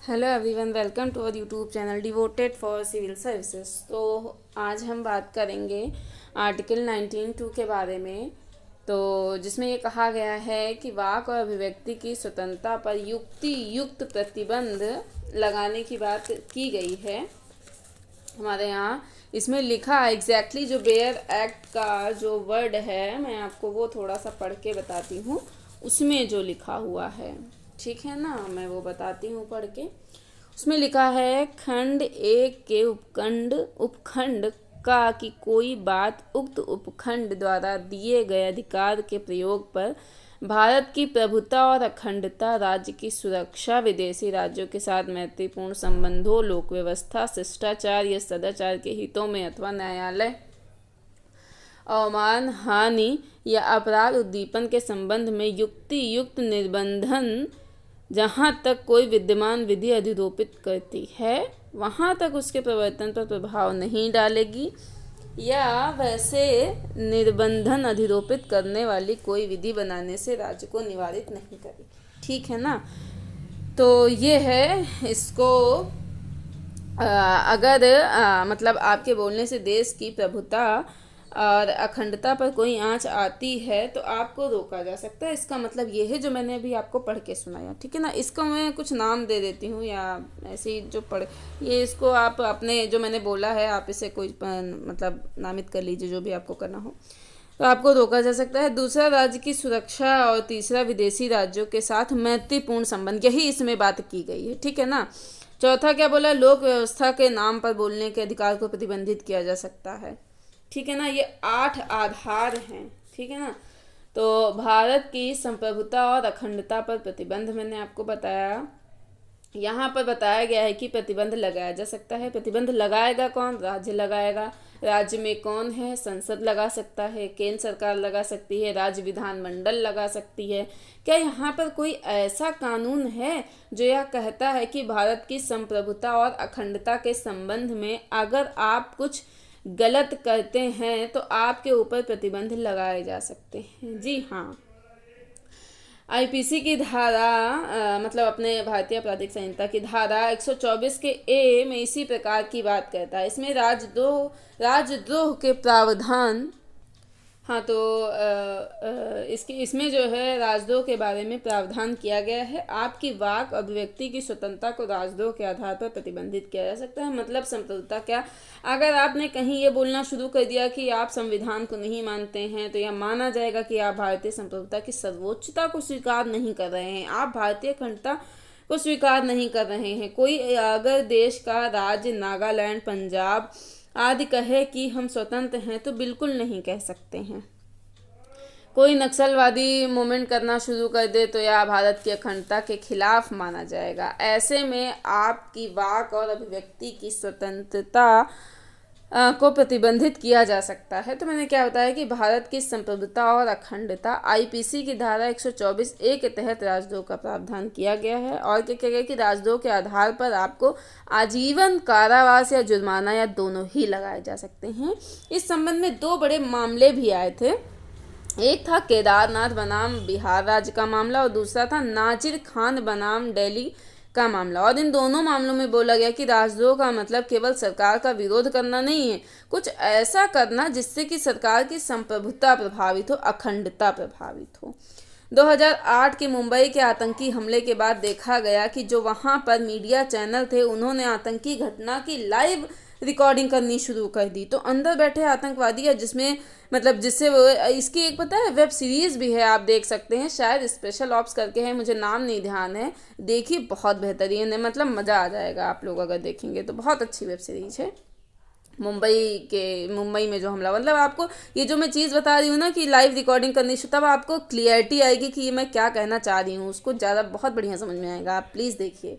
Hello everyone, welcome to our YouTube channel devoted for civil services. तो आज हम बात करेंगे आर्टिकल 19(2) के बारे में। तो जिसमें ये कहा गया है कि वाक और अभिव्यक्ति की स्वतंत्रता पर युक्ति युक्त प्रतिबंध लगाने की बात की गई है हमारे यहाँ। इसमें लिखा एग्जैक्टली जो बेयर एक्ट का जो वर्ड है, मैं आपको वो थोड़ा सा पढ़ के बताती हूँ। उसमें जो लिखा हुआ है, ठीक है ना, मैं वो बताती हूँ पढ़ के। उसमें लिखा है खंड एक के उपखंड का कि कोई बात उक्त उपखंड द्वारा दिए गए अधिकार के प्रयोग पर भारत की प्रभुता और अखंडता, राज्य की सुरक्षा, विदेशी राज्यों के साथ मैत्रीपूर्ण संबंधों, लोक व्यवस्था, शिष्टाचार या सदाचार के हितों में अथवा न्यायालय अवमान, हानि या अपराध उद्दीपन के संबंध में युक्ति युक्त निर्बंधन जहाँ तक कोई विद्यमान विधि अधिरोपित करती है वहाँ तक उसके प्रवर्तन पर प्रभाव नहीं डालेगी या वैसे निर्बंधन अधिरोपित करने वाली कोई विधि बनाने से राज्य को निवारित नहीं करेगी। ठीक है ना। तो ये है इसको अगर मतलब आपके बोलने से देश की प्रभुता और अखंडता पर कोई आंच आती है तो आपको रोका जा सकता है। इसका मतलब ये है जो मैंने अभी आपको पढ़ के सुनाया, ठीक है ना। इसको मैं कुछ नाम दे देती हूँ या ऐसे ही जो पढ़ ये इसको आप अपने जो मैंने बोला है आप इसे कोई मतलब नामित कर लीजिए, जो भी आपको करना हो। तो आपको रोका जा सकता है। दूसरा, राज्य की सुरक्षा और तीसरा, विदेशी राज्यों के साथ मैत्रीपूर्ण संबंध, यही इसमें बात की गई है, ठीक है ना। चौथा क्या बोला, लोक व्यवस्था के नाम पर बोलने के अधिकार को प्रतिबंधित किया जा सकता है, ठीक है ना। ये 8 आधार हैं, ठीक है ना। तो भारत की संप्रभुता और अखंडता पर प्रतिबंध मैंने आपको बताया। यहाँ पर बताया गया है कि प्रतिबंध लगाया जा सकता है। प्रतिबंध लगाएगा कौन? राज्य लगाएगा। राज्य में कौन है? संसद लगा सकता है, केंद्र सरकार लगा सकती है, राज्य विधानमंडल लगा सकती है। क्या यहाँ पर कोई ऐसा कानून है जो यह कहता है कि भारत की संप्रभुता और अखंडता के संबंध में अगर आप कुछ गलत करते हैं तो आपके ऊपर प्रतिबंध लगाए जा सकते हैं? जी हाँ। आईपीसी की धारा मतलब अपने भारतीय आपराधिक संहिता की धारा 124 के ए में इसी प्रकार की बात कहता है। इसमें राजद्रोह के प्रावधान, हाँ तो इसमें जो है राजद्रोह के बारे में प्रावधान किया गया है। आपकी वाक अभिव्यक्ति की स्वतंत्रता को राजद्रोह के आधार पर प्रतिबंधित किया जा सकता है। मतलब संप्रभुता क्या, अगर आपने कहीं ये बोलना शुरू कर दिया कि आप संविधान को नहीं मानते हैं तो यह माना जाएगा कि आप भारतीय संप्रभुता की सर्वोच्चता को स्वीकार नहीं कर रहे हैं, आप भारतीय अखंडता को स्वीकार नहीं कर रहे हैं। कोई अगर देश का राज्य नागालैंड, पंजाब आदि कहे कि हम स्वतंत्र हैं तो बिल्कुल नहीं कह सकते हैं। कोई नक्सलवादी मूवमेंट करना शुरू कर दे तो यह भारत की अखंडता के खिलाफ माना जाएगा। ऐसे में आपकी वाक और अभिव्यक्ति की स्वतंत्रता को प्रतिबंधित किया जा सकता है। तो मैंने क्या बताया कि भारत की संप्रभुता और अखंडता आईपीसी की धारा 124 ए के तहत राजद्रोह का प्रावधान किया गया है। और क्या किया गया कि राजद्रोह के आधार पर आपको आजीवन कारावास या जुर्माना या दोनों ही लगाए जा सकते हैं। इस संबंध में 2 बड़े मामले भी आए थे। एक था केदारनाथ बनाम बिहार राज्य का मामला और दूसरा था नाजिर खान बनाम दिल्ली का मामला। और इन दोनों मामलों में बोला गया कि राजद्रोह का मतलब केवल सरकार का विरोध करना नहीं है, कुछ ऐसा करना जिससे कि सरकार की संप्रभुता प्रभावित हो, अखंडता प्रभावित हो। 2008 के मुंबई के आतंकी हमले के बाद देखा गया कि जो वहां पर मीडिया चैनल थे उन्होंने आतंकी घटना की लाइव रिकॉर्डिंग करनी शुरू कर दी। तो अंदर बैठे आतंकवादी है जिसमें मतलब जिससे वो इसकी एक पता है वेब सीरीज़ भी है, आप देख सकते हैं, शायद स्पेशल ऑप्स करके है, मुझे नाम नहीं ध्यान है। देखिए बहुत बेहतरीन है, मतलब मज़ा आ जाएगा आप लोग अगर देखेंगे तो। बहुत अच्छी वेब सीरीज है। मुंबई में जो हमला, मतलब आपको ये जो मैं चीज़ बता रही हूँ ना कि लाइव रिकॉर्डिंग करनी शुरू, तब आपको क्लियरिटी आएगी कि मैं क्या कहना चाह रही हूँ, उसको ज़्यादा बहुत बढ़िया समझ में आएगा। आप प्लीज़ देखिए।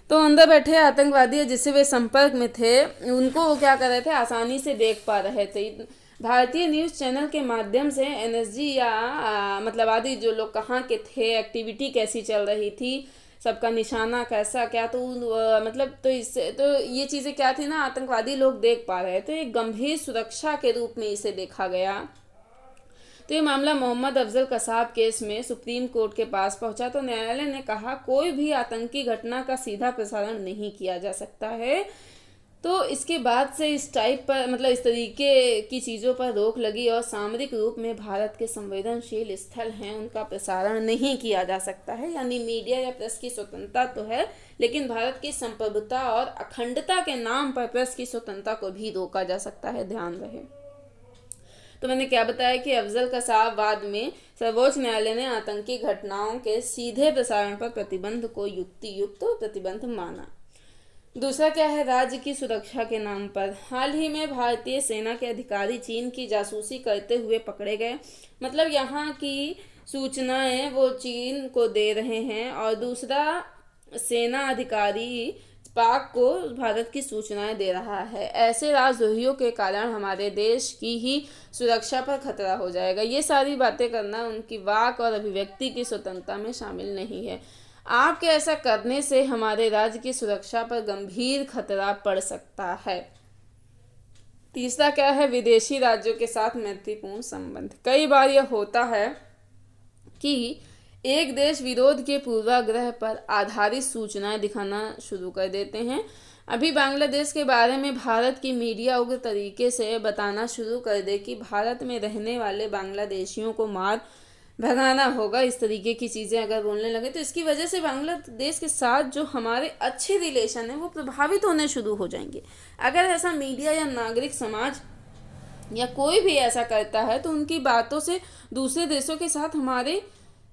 तो अंदर बैठे आतंकवादी जिससे वे संपर्क में थे उनको वो क्या कर रहे थे, आसानी से देख पा रहे थे। भारतीय न्यूज़ चैनल के माध्यम से एनएसजी या मतलब आदि जो लोग कहाँ के थे, एक्टिविटी कैसी चल रही थी, सबका निशाना कैसा क्या, तो मतलब तो इससे तो ये चीज़ें क्या थी ना, आतंकवादी लोग देख पा रहे थे। एक गंभीर सुरक्षा के रूप में इसे देखा गया। तो ये मामला मोहम्मद अफजल कसाब केस में सुप्रीम कोर्ट के पास पहुंचा तो न्यायालय ने कहा कोई भी आतंकी घटना का सीधा प्रसारण नहीं किया जा सकता है। तो इसके बाद से इस टाइप पर मतलब इस तरीके की चीज़ों पर रोक लगी और सामरिक रूप में भारत के संवेदनशील स्थल हैं उनका प्रसारण नहीं किया जा सकता है। यानी मीडिया या प्रेस की स्वतंत्रता तो है, लेकिन भारत की संप्रभुता और अखंडता के नाम पर प्रेस की स्वतंत्रता को भी रोका जा सकता है, ध्यान रहे। तो मैंने क्या बताया कि अफजल कसाब वाद में सर्वोच्च न्यायालय ने आतंकी घटनाओं के सीधे प्रसारण पर प्रतिबंध को युक्तियुक्त प्रतिबंध माना। दूसरा क्या है, राज्य की सुरक्षा के नाम पर हाल ही में भारतीय सेना के अधिकारी चीन की जासूसी करते हुए पकड़े गए। मतलब यहाँ की सूचनाएं वो चीन को दे रहे हैं और दूसरा सेना अधिकारी पाक को भारत की सूचनाएं दे रहा है। ऐसे राजद्रोहियों के कारण हमारे देश की ही सुरक्षा पर खतरा हो जाएगा। ये सारी बातें करना उनकी वाक और अभिव्यक्ति की स्वतंत्रता में शामिल नहीं है। आपके ऐसा करने से हमारे राज्य की सुरक्षा पर गंभीर खतरा पड़ सकता है। तीसरा क्या है, विदेशी राज्यों के साथ मैत्रीपूर्ण संबंध। कई बार यह होता है कि एक देश विरोध के पूर्वाग्रह पर आधारित सूचनाएं दिखाना शुरू कर देते हैं। अभी बांग्लादेश के बारे में भारत की मीडिया उग्र तरीके से बताना शुरू कर दे कि भारत में रहने वाले बांग्लादेशियों को मार भगाना होगा। इस तरीके की चीज़ें अगर बोलने लगे तो इसकी वजह से बांग्लादेश के साथ जो हमारे अच्छे रिलेशन है वो प्रभावित होने शुरू हो जाएंगे। अगर ऐसा मीडिया या नागरिक समाज या कोई भी ऐसा करता है तो उनकी बातों से दूसरे देशों के साथ हमारे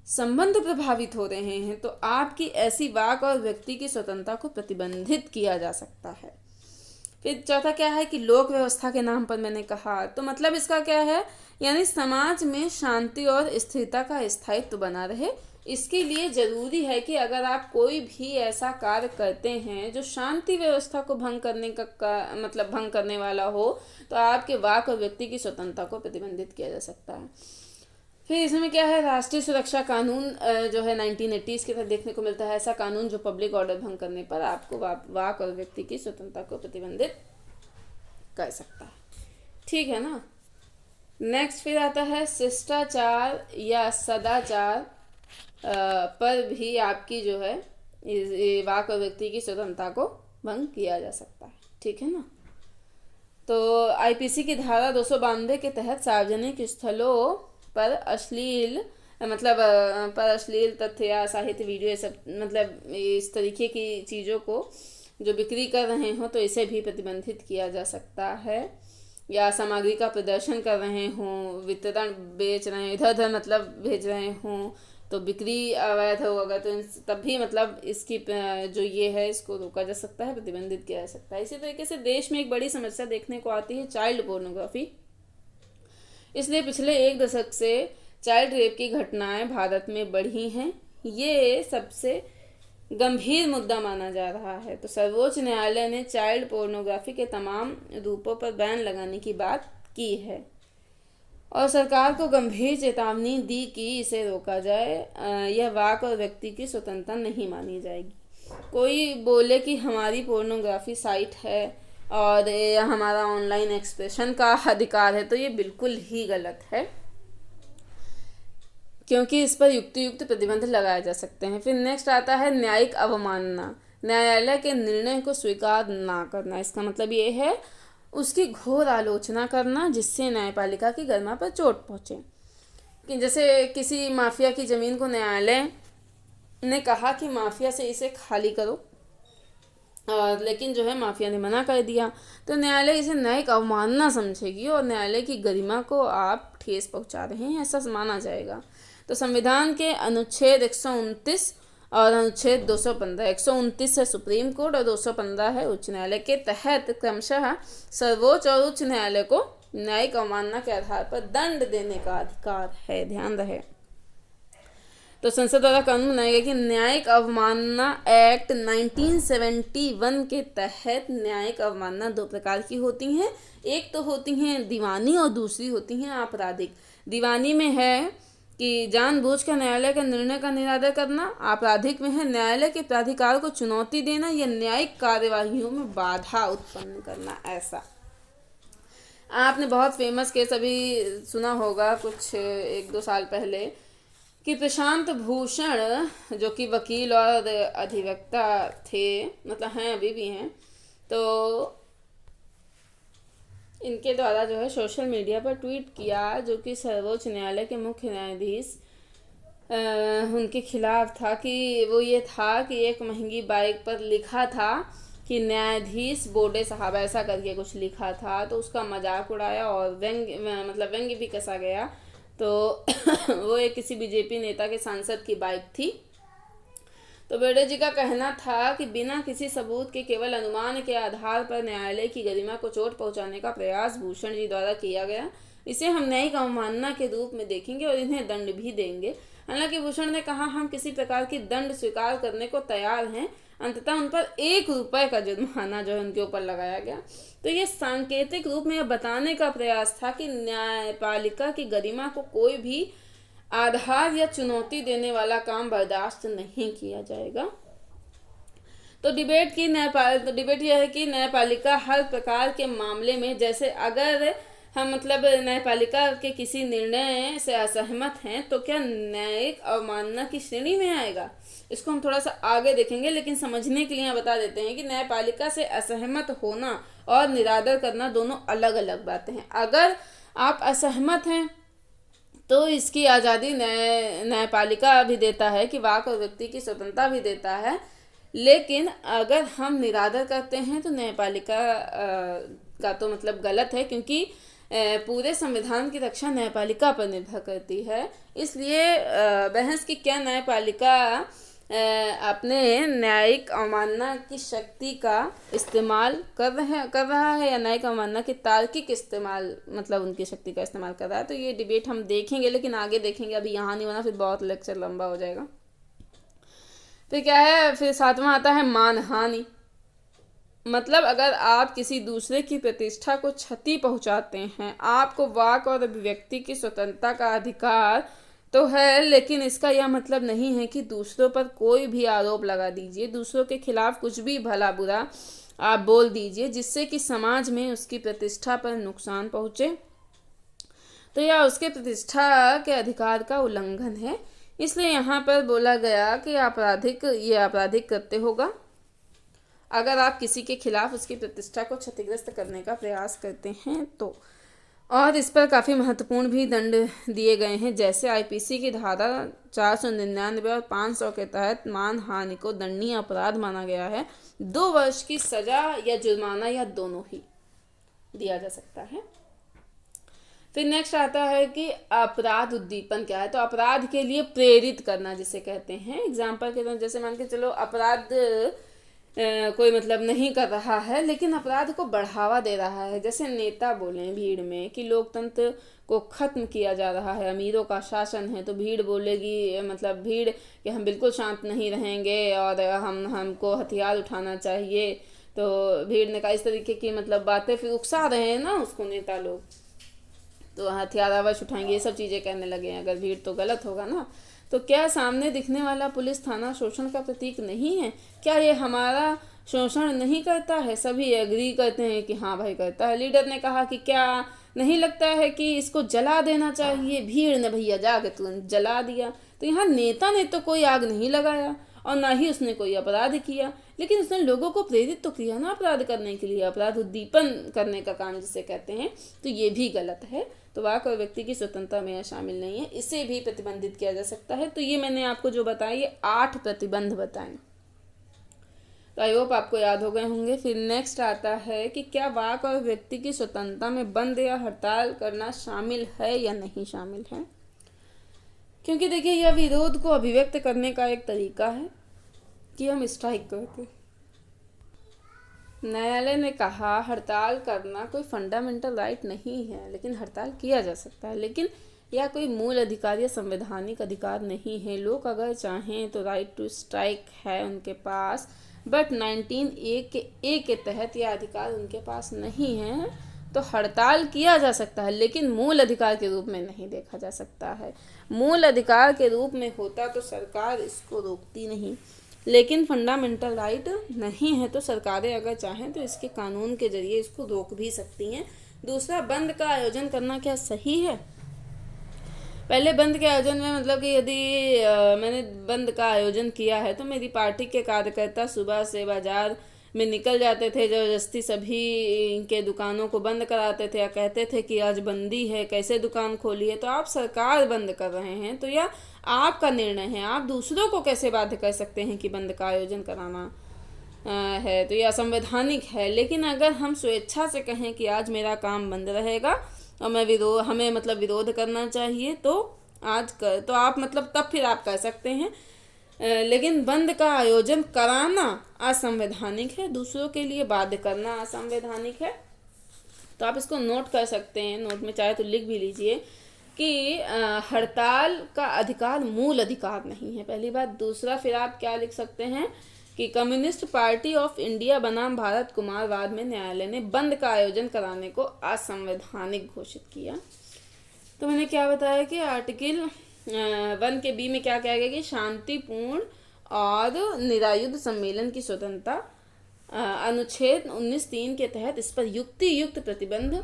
संबंध प्रभावित हो रहे हैं। तो आपकी ऐसी वाक और व्यक्ति की स्वतंत्रता को प्रतिबंधित किया जा सकता है। फिर चौथा क्या है कि लोक व्यवस्था के नाम पर मैंने कहा, तो मतलब इसका क्या है, यानी समाज में शांति और स्थिरता का स्थायित्व बना रहे। इसके लिए जरूरी है कि अगर आप कोई भी ऐसा कार्य करते हैं जो शांति व्यवस्था को भंग करने का मतलब भंग करने वाला हो तो आपके वाक और व्यक्ति की स्वतंत्रता को प्रतिबंधित किया जा सकता है। फिर इसमें क्या है, राष्ट्रीय सुरक्षा कानून जो है 1980s के तहत देखने को मिलता है। ऐसा कानून जो पब्लिक ऑर्डर भंग करने पर आपको वाक और व्यक्ति की स्वतंत्रता को प्रतिबंधित कर सकता है। ठीक है ना। नेक्स्ट फिर आता है शिष्टाचार या सदाचार पर भी आपकी जो है वाक और व्यक्ति की स्वतंत्रता को भंग किया जा सकता है। ठीक है ना। तो आईपीसी की धारा 292 के तहत सार्वजनिक स्थलों पर अश्लील तथ्य या साहित्य वीडियो सब मतलब इस तरीके की चीज़ों को जो बिक्री कर रहे हो तो इसे भी प्रतिबंधित किया जा सकता है। या सामग्री का प्रदर्शन कर रहे हों, वितरण बेच रहे हैं, इधर उधर मतलब भेज रहे हों तो बिक्री अवैध हो अगर तो तब भी मतलब इसकी जो ये है इसको रोका जा सकता है, प्रतिबंधित किया जा सकता है। इसी तरीके से देश में एक बड़ी समस्या देखने को आती है चाइल्ड पोर्नोग्राफी। इसलिए पिछले एक दशक से चाइल्ड रेप की घटनाएं भारत में बढ़ी हैं। ये सबसे गंभीर मुद्दा माना जा रहा है। तो सर्वोच्च न्यायालय ने चाइल्ड पोर्नोग्राफी के तमाम रूपों पर बैन लगाने की बात की है और सरकार को गंभीर चेतावनी दी कि इसे रोका जाए। यह वाक और व्यक्ति की स्वतंत्रता नहीं मानी जाएगी। कोई बोले कि हमारी पोर्नोग्राफी साइट है और हमारा ऑनलाइन एक्सप्रेशन का अधिकार है तो ये बिल्कुल ही गलत है, क्योंकि इस पर युक्त प्रतिबंध लगाए जा सकते हैं। फिर नेक्स्ट आता है न्यायिक अवमानना, न्यायालय के निर्णय को स्वीकार ना करना। इसका मतलब ये है उसकी घोर आलोचना करना जिससे न्यायपालिका की गरिमा पर चोट पहुँचे। कि जैसे किसी माफिया की ज़मीन को न्यायालय ने कहा कि माफिया से इसे खाली करो और लेकिन जो है माफिया ने मना कर दिया तो न्यायालय इसे न्यायिक अवमानना समझेगी और न्यायालय की गरिमा को आप ठेस पहुंचा रहे हैं ऐसा माना जाएगा। तो संविधान के अनुच्छेद 129 और अनुच्छेद 215, 129 है सुप्रीम कोर्ट और 215 है उच्च न्यायालय के तहत क्रमशः सर्वोच्च और उच्च न्यायालय को न्यायिक अवमानना के आधार पर दंड देने का अधिकार है, ध्यान रहे। तो संसद द्वारा कानून बनाया गया कि न्यायिक अवमानना एक्ट 1971 के तहत न्यायिक अवमानना दो प्रकार की होती हैं। एक तो होती हैं दीवानी और दूसरी होती हैं आपराधिक। दीवानी में है कि जानबूझकर न्यायालय के निर्णय का निरादर करना, आपराधिक में है न्यायालय के प्राधिकार को चुनौती देना या न्यायिक कार्यवाहियों में बाधा उत्पन्न करना। ऐसा आपने बहुत फेमस केस अभी सुना होगा कुछ 1-2 साल पहले कि प्रशांत भूषण जो कि वकील और अधिवक्ता थे, मतलब हैं, अभी भी हैं, तो इनके द्वारा जो है सोशल मीडिया पर ट्वीट किया जो कि सर्वोच्च न्यायालय के मुख्य न्यायाधीश उनके खिलाफ था, कि वो ये था कि एक महंगी बाइक पर लिखा था कि न्यायाधीश बोडे साहब, ऐसा करके कुछ लिखा था। तो उसका मजाक उड़ाया और व्यंग्य भी कसा गया। तो वो एक किसी बीजेपी नेता के सांसद की बाइक थी। तो बेड़े जी का कहना था कि बिना किसी सबूत के केवल अनुमान के आधार पर न्यायालय की गरिमा को चोट पहुंचाने का प्रयास भूषण जी द्वारा किया गया। इसे हम न्यायिक अवमानना के रूप में देखेंगे और इन्हें दंड भी देंगे। हालांकि भूषण ने कहा, हम किसी प्रकार की दंड स्वीकार करने को तैयार हैं। अंततः उन पर 1 रुपए का जुर्माना जो है उनके ऊपर लगाया गया। तो ये सांकेतिक रूप में यह बताने का प्रयास था कि न्यायपालिका की गरिमा को कोई भी आधार या चुनौती देने वाला काम बर्दाश्त नहीं किया जाएगा। तो डिबेट यह है कि न्यायपालिका हर प्रकार के मामले में, जैसे अगर हम मतलब न्यायपालिका के किसी निर्णय से असहमत हैं तो क्या न्यायिक अवमानना की श्रेणी में आएगा। इसको हम थोड़ा सा आगे देखेंगे, लेकिन समझने के लिए यहाँ बता देते हैं कि न्यायपालिका से असहमत होना और निरादर करना दोनों अलग अलग बातें हैं। अगर आप असहमत हैं तो इसकी आज़ादी न्यायपालिका भी देता है कि वाक और व्यक्ति की स्वतंत्रता भी देता है, लेकिन अगर हम निरादर करते हैं तो न्यायपालिका का तो मतलब गलत है, क्योंकि पूरे संविधान की रक्षा न्यायपालिका पर निर्भर करती है। इसलिए बहस की क्या न्यायपालिका अपने न्यायिक अवमानना की शक्ति का इस्तेमाल कर रहा है या न्यायिक अवमानना की तार्किक इस्तेमाल, मतलब उनकी शक्ति का इस्तेमाल कर रहा है। तो ये डिबेट हम देखेंगे, लेकिन आगे देखेंगे, अभी यहाँ नहीं होना, फिर बहुत लेक्चर लंबा हो जाएगा। फिर क्या है, फिर 7वां आता है मानहानि। मतलब अगर आप किसी दूसरे की प्रतिष्ठा को क्षति पहुंचाते हैं, आपको वाक और अभिव्यक्ति की स्वतंत्रता का अधिकार तो है, लेकिन इसका यह मतलब नहीं है कि दूसरों पर कोई भी आरोप लगा दीजिए, दूसरों के खिलाफ कुछ भी भला बुरा आप बोल दीजिए जिससे कि समाज में उसकी प्रतिष्ठा पर नुकसान पहुंचे, तो यह उसके प्रतिष्ठा के अधिकार का उल्लंघन है। इसलिए यहाँ पर बोला गया कि आपराधिक कृत्य होगा अगर आप किसी के खिलाफ उसकी प्रतिष्ठा को क्षतिग्रस्त करने का प्रयास करते हैं तो। और इस पर काफ़ी महत्वपूर्ण भी दंड दिए गए हैं, जैसे आईपीसी की धारा 499 और 500 के तहत मानहानि को दंडनीय अपराध माना गया है। 2 वर्ष की सजा या जुर्माना या दोनों ही दिया जा सकता है। फिर नेक्स्ट आता है कि अपराध उद्दीपन क्या है। तो अपराध के लिए प्रेरित करना जिसे कहते हैं। एग्जाम्पल के तौर जैसे मान के चलो अपराध कोई मतलब नहीं कर रहा है लेकिन अपराध को बढ़ावा दे रहा है, जैसे नेता बोले भीड़ में कि लोकतंत्र को खत्म किया जा रहा है, अमीरों का शासन है, तो भीड़ बोलेगी, मतलब भीड़ कि हम बिल्कुल शांत नहीं रहेंगे और हमको हथियार उठाना चाहिए। तो भीड़ ने कहा इस तरीके की मतलब बातें फिर उकसा रहे हैं ना उसको नेता लोग, तो हथियार अवश्य उठाएंगे, ये सब चीज़ें कहने लगे हैं। अगर भीड़ तो गलत होगा ना। तो क्या सामने दिखने वाला पुलिस थाना शोषण का प्रतीक नहीं है? क्या ये हमारा शोषण नहीं करता है? सभी एग्री करते हैं कि हाँ भाई करता है। लीडर ने कहा कि क्या नहीं लगता है कि इसको जला देना चाहिए? भीड़ ने भैया जाके तुरंत जला दिया। तो यहाँ नेता ने तो कोई आग नहीं लगाया और ना ही उसने कोई अपराध किया, लेकिन उसने लोगों को प्रेरित तो किया ना अपराध करने के लिए, अपराध उद्दीपन करने का काम जिसे कहते हैं। तो ये भी गलत है। तो वाक और व्यक्ति की स्वतंत्रता में यह शामिल नहीं है, इसे भी प्रतिबंधित किया जा सकता है। तो ये मैंने आपको जो बताया ये 8 प्रतिबंध बताएं, तो आई होप आपको याद हो गए होंगे। फिर नेक्स्ट आता है कि क्या वाक और व्यक्ति की स्वतंत्रता में बंद या हड़ताल करना शामिल है या नहीं शामिल है। क्योंकि देखिए यह विरोध को अभिव्यक्त करने का एक तरीका है कि हम स्ट्राइक करते। न्यायालय ने कहा हड़ताल करना कोई फंडामेंटल राइट नहीं है, लेकिन हड़ताल किया जा सकता है, लेकिन यह कोई मूल अधिकार या संवैधानिक अधिकार नहीं है। लोग अगर चाहें तो राइट टू स्ट्राइक है उनके पास, बट 19A के तहत यह अधिकार उनके पास नहीं है। तो हड़ताल किया जा सकता है लेकिन मूल अधिकार के रूप में नहीं देखा जा सकता है। मूल अधिकार के रूप में होता तो सरकार इसको रोकती नहीं, लेकिन फंडामेंटल राइट नहीं है तो सरकारें अगर चाहें तो इसके कानून के जरिए इसको रोक भी सकती हैं। दूसरा, बंद का आयोजन करना क्या सही है? पहले बंद के आयोजन में मतलब कि यदि मैंने बंद का आयोजन किया है तो मेरी पार्टी के कार्यकर्ता सुबह से बाजार में निकल जाते थे, ज़बरदस्ती सभी के दुकानों को बंद कराते थे या कहते थे कि आज बंदी है, कैसे दुकान खोली है। तो आप सरकार बंद कर रहे हैं, तो यह आपका निर्णय है, आप दूसरों को कैसे बाध्य कर सकते हैं कि बंद का आयोजन कराना है? तो यह असंवैधानिक है। लेकिन अगर हम स्वेच्छा से कहें कि आज मेरा काम बंद रहेगा और हमें मतलब विरोध करना चाहिए, तो आज कर तो आप मतलब तब फिर आप कर सकते हैं। लेकिन बंद का आयोजन कराना असंवैधानिक है, दूसरों के लिए बाध्य करना असंवैधानिक है। तो आप इसको नोट कर सकते हैं, नोट में चाहे तो लिख भी लीजिए कि हड़ताल का अधिकार मूल अधिकार नहीं है, पहली बात। दूसरा, फिर आप क्या लिख सकते हैं कि कम्युनिस्ट पार्टी ऑफ इंडिया बनाम भारत कुमारवाद में न्यायालय ने बंद का आयोजन कराने को असंवैधानिक घोषित किया। तो मैंने क्या बताया कि आर्टिकल 1 के बी में क्या कहा गया कि शांतिपूर्ण और निरायुध सम्मेलन की स्वतंत्रता, अनुच्छेद 19(3) के तहत इस पर युक्तियुक्त प्रतिबंध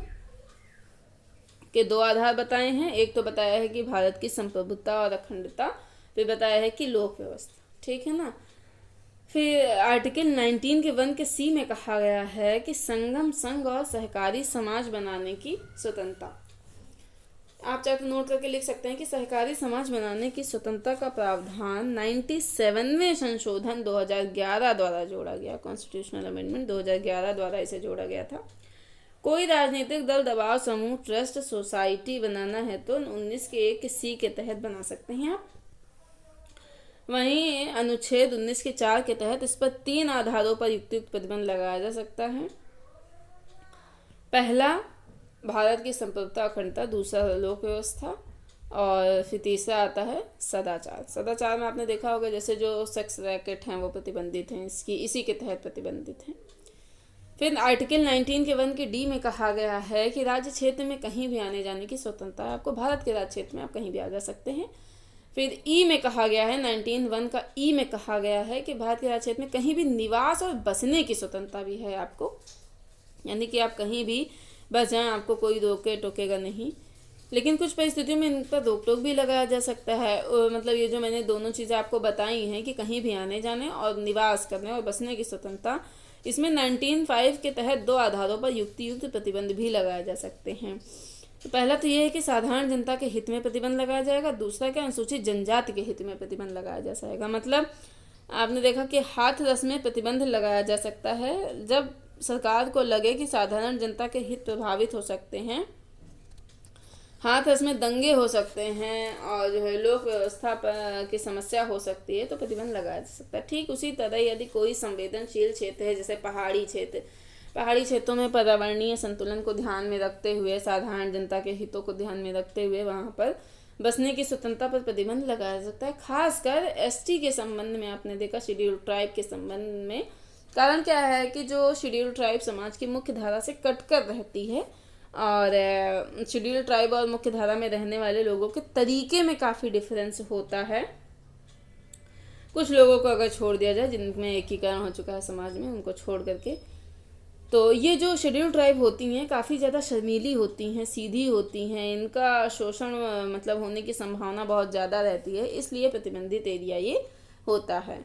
के 2 आधार बताए हैं। एक तो बताया है कि भारत की संप्रभुता और अखंडता, फिर बताया है कि लोक व्यवस्था, ठीक है ना। फिर आर्टिकल 19 के 1 के सी में कहा गया है कि संगम, संघ और सहकारी समाज बनाने की स्वतंत्रता। आप चाहे तो नोट करके लिख सकते हैं कि सहकारी समाज बनाने की स्वतंत्रता का प्रावधान 97वें संशोधन 2011 द्वारा जोड़ा गया, कॉन्स्टिट्यूशनल अमेंडमेंट 2011 द्वारा इसे जोड़ा गया था। कोई राजनीतिक दल, दबाव समूह, ट्रस्ट, सोसाइटी बनाना है तो 19 के 1 के सी के तहत बना सकते हैं आप। वहीं अनुच्छेद 19 के 4 के तहत इस पर 3 आधारों पर युक्तियुक्त प्रतिबंध लगाया जा सकता है। पहला, भारत की संप्रभुता अखंडता, दूसरा लोक व्यवस्था, और फिर तीसरा आता है सदाचार। सदाचार में आपने देखा होगा जैसे जो सेक्स रैकेट हैं वो प्रतिबंधित हैं, इसी के तहत प्रतिबंधित हैं। फिर आर्टिकल 19 के 1 के डी में कहा गया है कि राज्य क्षेत्र में कहीं भी आने जाने की स्वतंत्रता है आपको, भारत के राज्य क्षेत्र में आप कहीं भी आ जा सकते हैं। फिर ई में कहा गया है, 19(1) का ई में कहा गया है कि भारत के राज्य क्षेत्र में कहीं भी निवास और बसने की स्वतंत्रता भी है आपको, यानी कि आप कहीं भी बस जाएं, आपको कोई रोके टोकेगा नहीं। लेकिन कुछ परिस्थितियों में इन पर रोक टोक भी लगाया जा सकता है। मतलब ये जो मैंने दोनों चीज़ें आपको बताई हैं कि कहीं भी आने जाने और निवास करने और बसने की स्वतंत्रता, इसमें 19(5) के तहत 2 आधारों पर युक्तियुक्त प्रतिबंध भी लगाए जा सकते हैं। तो पहला तो ये है कि साधारण जनता के हित में प्रतिबंध लगाया जाएगा, दूसरा क्या, अनुसूचित जनजाति के हित में प्रतिबंध लगाया जा जाएगा। मतलब आपने देखा कि हाथरस में प्रतिबंध लगाया जा सकता है जब सरकार को लगे कि साधारण जनता के हित प्रभावित हो सकते हैं, हाथरस में दंगे हो सकते हैं और जो है लोक व्यवस्था की समस्या हो सकती है, तो प्रतिबंध लगाया जा सकता है। ठीक उसी तरह यदि कोई संवेदनशील क्षेत्र है, जैसे पहाड़ी क्षेत्रों में पर्यावरणीय संतुलन को ध्यान में रखते हुए, साधारण जनता के हितों को ध्यान में रखते हुए वहाँ पर बसने की स्वतंत्रता पर प्रतिबंध लगाया जा सकता है। खासकर एसटी के संबंध में आपने देखा, शेड्यूल्ड ट्राइब के संबंध में। कारण क्या है कि जो शेड्यूल्ड ट्राइब समाज की मुख्य धारा से कटकर रहती है और शेड्यूल्ड ट्राइब और मुख्य धारा में रहने वाले लोगों के तरीके में काफ़ी डिफरेंस होता है। कुछ लोगों को अगर छोड़ दिया जाए, जिनमें एकीकरण हो चुका है समाज में, उनको छोड़ करके, तो ये जो शेड्यूल्ड ट्राइब होती हैं काफ़ी ज़्यादा शर्मीली होती हैं, सीधी होती हैं, इनका शोषण मतलब होने की संभावना बहुत ज़्यादा रहती है, इसलिए प्रतिबंधित एरिया ये होता है।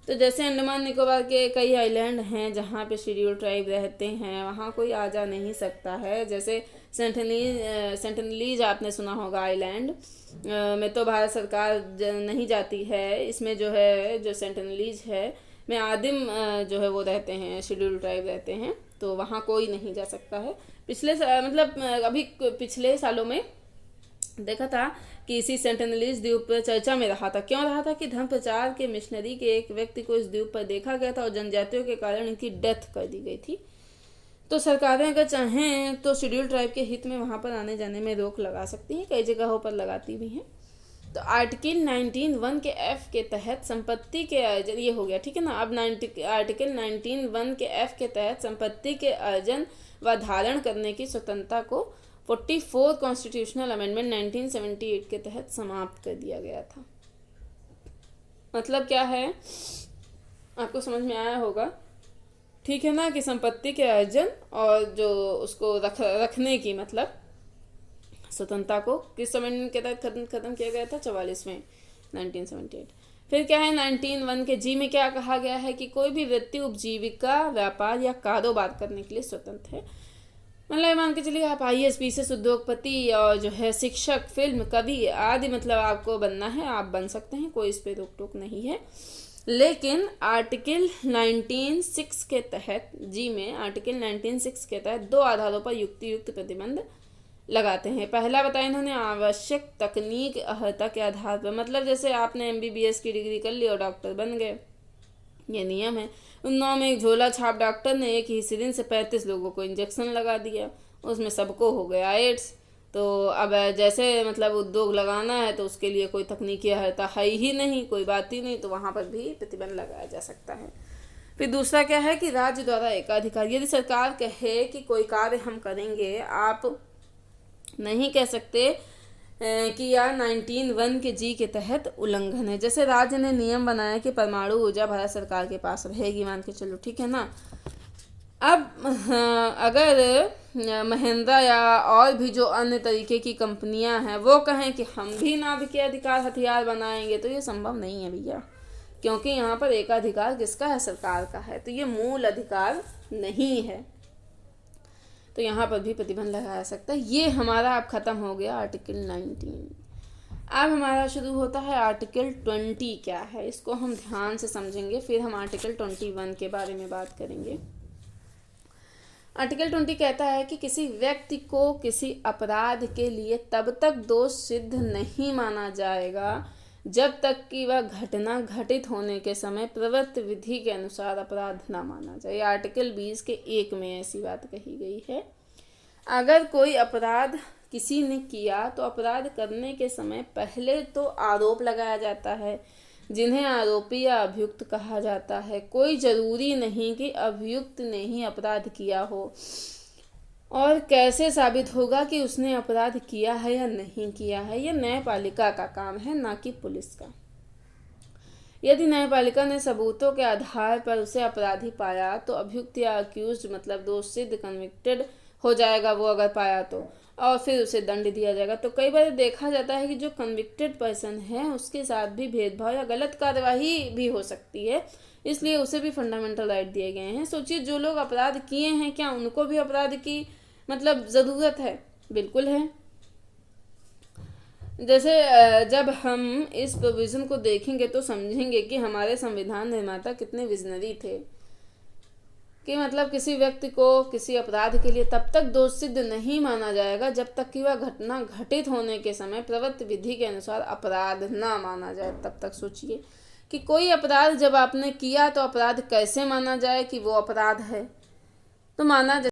तो जैसे अंडमान निकोबार के कई आइलैंड हैं जहाँ पे शेड्यूल्ड ट्राइब रहते हैं, वहाँ कोई आ जा नहीं सकता है। जैसे सेंटिनलीज आपने सुना होगा आइलैंड में, तो भारत सरकार नहीं जाती है। इसमें जो है, जो सेंटिनलीज है में आदिम जो है वो रहते हैं, शेड्यूल्ड ट्राइब रहते हैं, तो वहाँ कोई नहीं जा सकता है। अभी पिछले सालों में देखा था कि इसी सेंटिनलीज द्वीप पर चर्चा में रहा था। क्यों रहा था कि धर्म प्रचार के मिशनरी के एक व्यक्ति को इस द्वीप पर देखा गया था और जनजातियों के कारण इनकी डेथ कर दी गई थी। तो सरकारें अगर चाहें तो शेड्यूल्ड ट्राइब के हित में वहाँ पर आने जाने में रोक लगा सकती हैं, कई जगहों पर लगाती भी हैं। तो आर्टिकल 19(1) के F के तहत संपत्ति के अर्जन, ये हो गया, ठीक है ना। अब आर्टिकल 19(1) के F के तहत संपत्ति के अर्जन व धारण करने की स्वतंत्रता को 44 कॉन्स्टिट्यूशनल अमेंडमेंट 1978 के तहत समाप्त कर दिया गया था। मतलब क्या है, आपको समझ में आया होगा, ठीक है ना, कि संपत्ति के अर्जन और जो उसको रखने की मतलब स्वतंत्रता को किस अमेंडमेंट के तहत खत्म किया गया था? 44वें 1978। फिर क्या है 19(1) के जी में क्या कहा गया है कि कोई भी व्यक्ति उपजीविका, व्यापार या कारोबार करने के लिए स्वतंत्र है। मतलब मान के चलिए आप IAS, PCS, उद्योगपति और जो है शिक्षक, फिल्म, कवि आदि मतलब आपको बनना है, आप बन सकते हैं, कोई इस पे रोक टोक नहीं है। लेकिन आर्टिकल 19(6) के तहत जी में आर्टिकल 19(6) के तहत 2 आधारों पर युक्त प्रतिबंध लगाते हैं। पहला बताया इन्होंने आवश्यक तकनीक अर्हता के आधार पर, मतलब जैसे आपने MBBS की डिग्री कर ली और डॉक्टर बन गए, ये नियम है। उन्नाव में एक झोला छाप डॉक्टर ने एक ही सिरिंज से 35 लोगों को इंजेक्शन लगा दिया, उसमें सबको हो गया एड्स। तो अब जैसे मतलब उद्योग लगाना है तो उसके लिए कोई तकनीकी अर्हता है ही नहीं, कोई बात ही नहीं, तो वहाँ पर भी प्रतिबंध लगाया जा सकता है। फिर दूसरा क्या है कि राज्य द्वारा एकाधिकार, यदि सरकार कहे कि कोई कार्य हम करेंगे, आप नहीं कह सकते कि यार 19(1) के जी के तहत उल्लंघन है। जैसे राज्य ने नियम बनाया कि परमाणु ऊर्जा भारत सरकार के पास रहेगी, मान के चलो, ठीक है ना। अब अगर महिंद्रा या और भी जो अन्य तरीके की कंपनियां हैं वो कहें कि हम भी नाभिकीय अधिकार हथियार बनाएंगे, तो ये संभव नहीं है भैया, क्योंकि यहाँ पर एकाधिकार किसका है? सरकार का है, तो ये मूल अधिकार नहीं है, तो यहाँ पर भी प्रतिबंध लगाया सकता है। ये हमारा अब खत्म हो गया आर्टिकल 19। अब हमारा शुरू होता है आर्टिकल 20 क्या है, इसको हम ध्यान से समझेंगे, फिर हम आर्टिकल 21 के बारे में बात करेंगे। आर्टिकल 20 कहता है कि किसी व्यक्ति को किसी अपराध के लिए तब तक दोष सिद्ध नहीं माना जाएगा जब तक कि वह घटना घटित होने के समय प्रवृत्त विधि के अनुसार अपराध न माना जाए। आर्टिकल 20 के 1 में ऐसी बात कही गई है। अगर कोई अपराध किसी ने किया तो अपराध करने के समय पहले तो आरोप लगाया जाता है, जिन्हें आरोपी या अभियुक्त कहा जाता है। कोई जरूरी नहीं कि अभियुक्त ने ही अपराध किया हो, और कैसे साबित होगा कि उसने अपराध किया है या नहीं किया है, यह न्यायपालिका का काम है, ना कि पुलिस का। यदि न्यायपालिका ने सबूतों के आधार पर उसे अपराधी पाया तो अभियुक्त या अक्यूज्ड मतलब दोष सिद्ध, कन्विक्टेड हो जाएगा वो अगर पाया तो, और फिर उसे दंड दिया जाएगा। तो कई बार देखा जाता है कि जो कन्विक्टेड पर्सन है उसके साथ भी भेदभाव या गलत कार्यवाही भी हो सकती है, इसलिए उसे भी फंडामेंटल राइट दिए गए हैं। सोचिए, जो लोग अपराध किए हैं क्या उनको भी अपराध की मतलब ज़रूरत है? बिल्कुल है। जैसे जब हम इस प्रोविज़न को देखेंगे तो समझेंगे कि हमारे संविधान निर्माता कितने विजनरी थे, कि मतलब किसी व्यक्ति को किसी अपराध के लिए तब तक दोष सिद्ध नहीं माना जाएगा जब तक कि वह घटना घटित होने के समय प्रवृत्त विधि के अनुसार अपराध ना माना जाए। तब तक सोचिए कि कोई अपराध जब आपने किया तो अपराध कैसे माना जाए कि वो अपराध है, तो माना